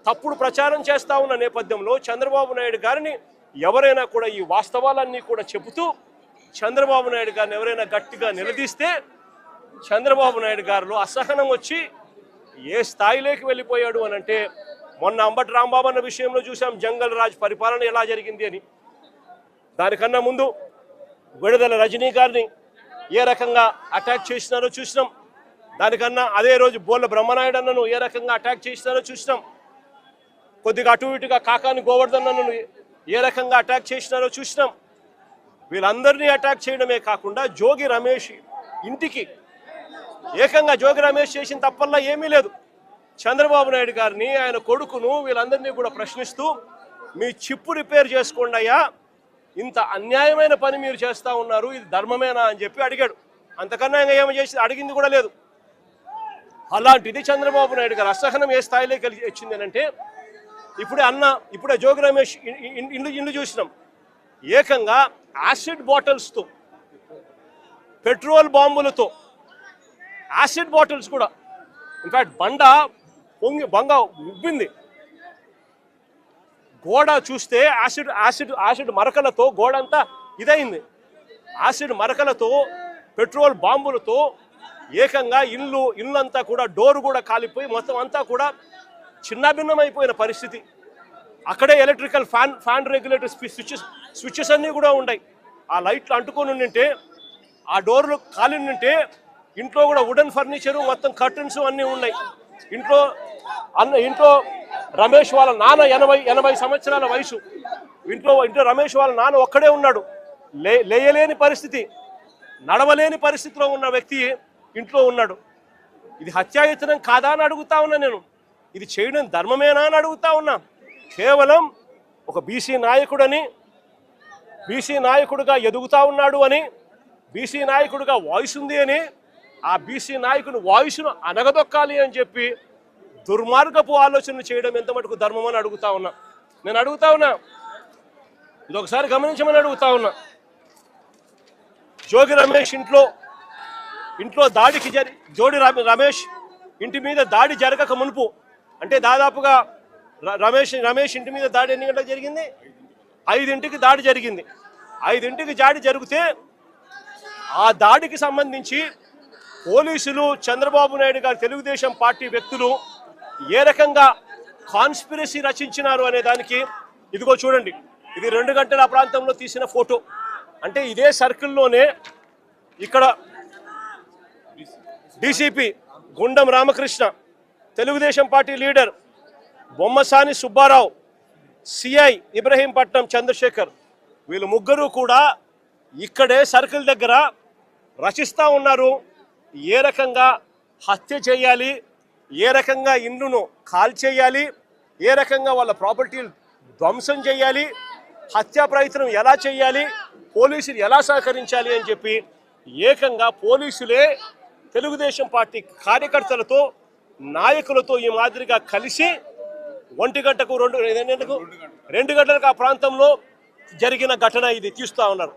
తప్పుడు ప్రచారం చేస్తూ ఉన్న నేపథ్యంలో చంద్రబాబు నాయుడు గారిని ఎవరైనా కూడా ఈ వాస్తవాలన్నీ కూడా చెబుతూ చంద్రబాబు నాయుడు గారిని ఎవరైనా గట్టిగా నిలదీస్తే చంద్రబాబు నాయుడు గారిలో అసహనం వచ్చి ఏ స్థాయిలోకి వెళ్ళిపోయాడు అని అంటే, మొన్న అంబటి రాంబాబు అన్న విషయంలో చూసాం జంగల్ రాజ్ పరిపాలన ఎలా జరిగింది అని. దానికన్నా ముందు విడుదల రజనీ గారిని ఏ రకంగా అటాక్ చేసినారో చూసినాం. దానికన్నా అదే రోజు బోళ్ళ బ్రహ్మనాయుడు అన్నను ఏ రకంగా అటాక్ చేసినారో చూసినాం. కొద్దిగా అటు ఇటుగా కాకాని గోవర్ధన్ అన్నను ఏ రకంగా అటాక్ చేసినారో చూసినాం. వీళ్ళందరినీ అటాక్ చేయడమే కాకుండా జోగి రమేష్ ఇంటికి ఏకంగా జోగి రమేష్ చేసిన తప్పల్లా ఏమీ లేదు. చంద్రబాబు నాయుడు గారిని, ఆయన కొడుకును, వీళ్ళందరినీ కూడా ప్రశ్నిస్తూ మీ చిప్పు రిపేర్ చేసుకోండి అయ్యా, ఇంత అన్యాయమైన పని మీరు చేస్తూ ఉన్నారు, ఇది ధర్మమేనా అని చెప్పి అడిగాడు. అంతకన్నా ఇంకా ఏమి చేసి అడిగింది కూడా లేదు. అలాంటిది చంద్రబాబు నాయుడు గారు అసహనం ఏ స్థాయిలోకి వచ్చింది అంటే, ఇప్పుడే జోగి రమేష్ ఇల్లు చూసినాం. ఏకంగా యాసిడ్ బాటిల్స్తో, పెట్రోల్ బాంబులతో, యాసిడ్ బాటిల్స్ కూడా, ఇన్ఫాక్ట్ బంగ ఉబ్బింది. గోడ చూస్తే యాసిడ్ మరకలతో గోడ అంతా ఇదైంది. యాసిడ్ మరకలతో, పెట్రోల్ బాంబులతో ఏకంగా ఇల్లంతా కూడా డోరు కూడా కాలిపోయి మొత్తం అంతా కూడా చిన్నభిన్నమైపోయిన పరిస్థితి. అక్కడే ఎలక్ట్రికల్ ఫ్యాన్ రెగ్యులేటర్ స్విచ్చెస్ అన్నీ కూడా ఉన్నాయి. ఆ లైట్లు అంటుకొని ఉండింటే, ఆ డోర్లు కాలి ఉండింటే ఇంట్లో కూడా వుడెన్ ఫర్నిచరు, మొత్తం కర్టన్స్ అన్నీ ఉన్నాయి. ఇంట్లో రమేష్ వాళ్ళ నాన్న 80 సంవత్సరాల వయసు. ఇంట్లో రమేష్ వాళ్ళ నాన్న ఒక్కడే ఉన్నాడు. లేయలేని పరిస్థితి, నడవలేని పరిస్థితిలో ఉన్న వ్యక్తి ఇంట్లో ఉన్నాడు. ఇది హత్యాయత్నం కాదా అని అడుగుతా ఉన్నా నేను. ఇది చేయడం ధర్మమేనా అని అడుగుతా ఉన్నా. కేవలం ఒక బీసీ నాయకుడిగా ఎదుగుతా ఉన్నాడు అని, బీసీ నాయకుడిగా వాయిస్ ఉంది అని, ఆ బీసీ నాయకుని వాయిస్ను అనగదొక్కాలి అని చెప్పి దుర్మార్గపు ఆలోచనలు చేయడం ఎంత మటుకు ధర్మం అని అడుగుతా ఉన్నా. నేను అడుగుతా ఉన్నా, ఇది ఒకసారి గమనించమని అడుగుతా ఉన్నా. జోగి రమేష్ ఇంట్లో దాడికి రమేష్ ఇంటి మీద దాడి జరగక మునుపు, అంటే దాదాపుగా రమేష్ ఇంటి మీద దాడి ఎన్ని గంటలకు జరిగింది? 5ంటికి దాడి జరిగింది. 5ంటికి దాడి జరిగితే ఆ దాడికి సంబంధించి పోలీసులు, చంద్రబాబు నాయుడు గారు, తెలుగుదేశం పార్టీ వ్యక్తులు ఏ రకంగా కాన్స్పిరసీ రచించినారు అనే దానికి ఇదిగో చూడండి. ఇది 2 గంటల ప్రాంతంలో తీసిన ఫోటో. అంటే ఇదే సర్కిల్లోనే ఇక్కడ DCP Gundam Ramakrishna, Telugu Desam party leader Bommasani Subbarao, CI Ibrahimpatnam Chandrasekhar, వీళ్ళు ముగ్గురు కూడా ఇక్కడే సర్కిల్ దగ్గర రచిస్తూ ఉన్నారు. ఏ రకంగా హత్య చేయాలి, ఏ రకంగా ఇండ్లను కాల్చేయాలి, ఏ రకంగా వాళ్ళ ప్రాపర్టీలు ధ్వంసం చేయాలి, హత్యా ప్రయత్నం ఎలా చేయాలి, పోలీసులు ఎలా సహకరించాలి అని చెప్పి ఏకంగా పోలీసులే తెలుగుదేశం పార్టీ కార్యకర్తలతో, నాయకులతో ఈ మాదిరిగా కలిసి 1 గంటకు 2 గంటలకు ఆ ప్రాంతంలో జరిగిన ఘటన ఇది తీస్తూ ఉన్నారు.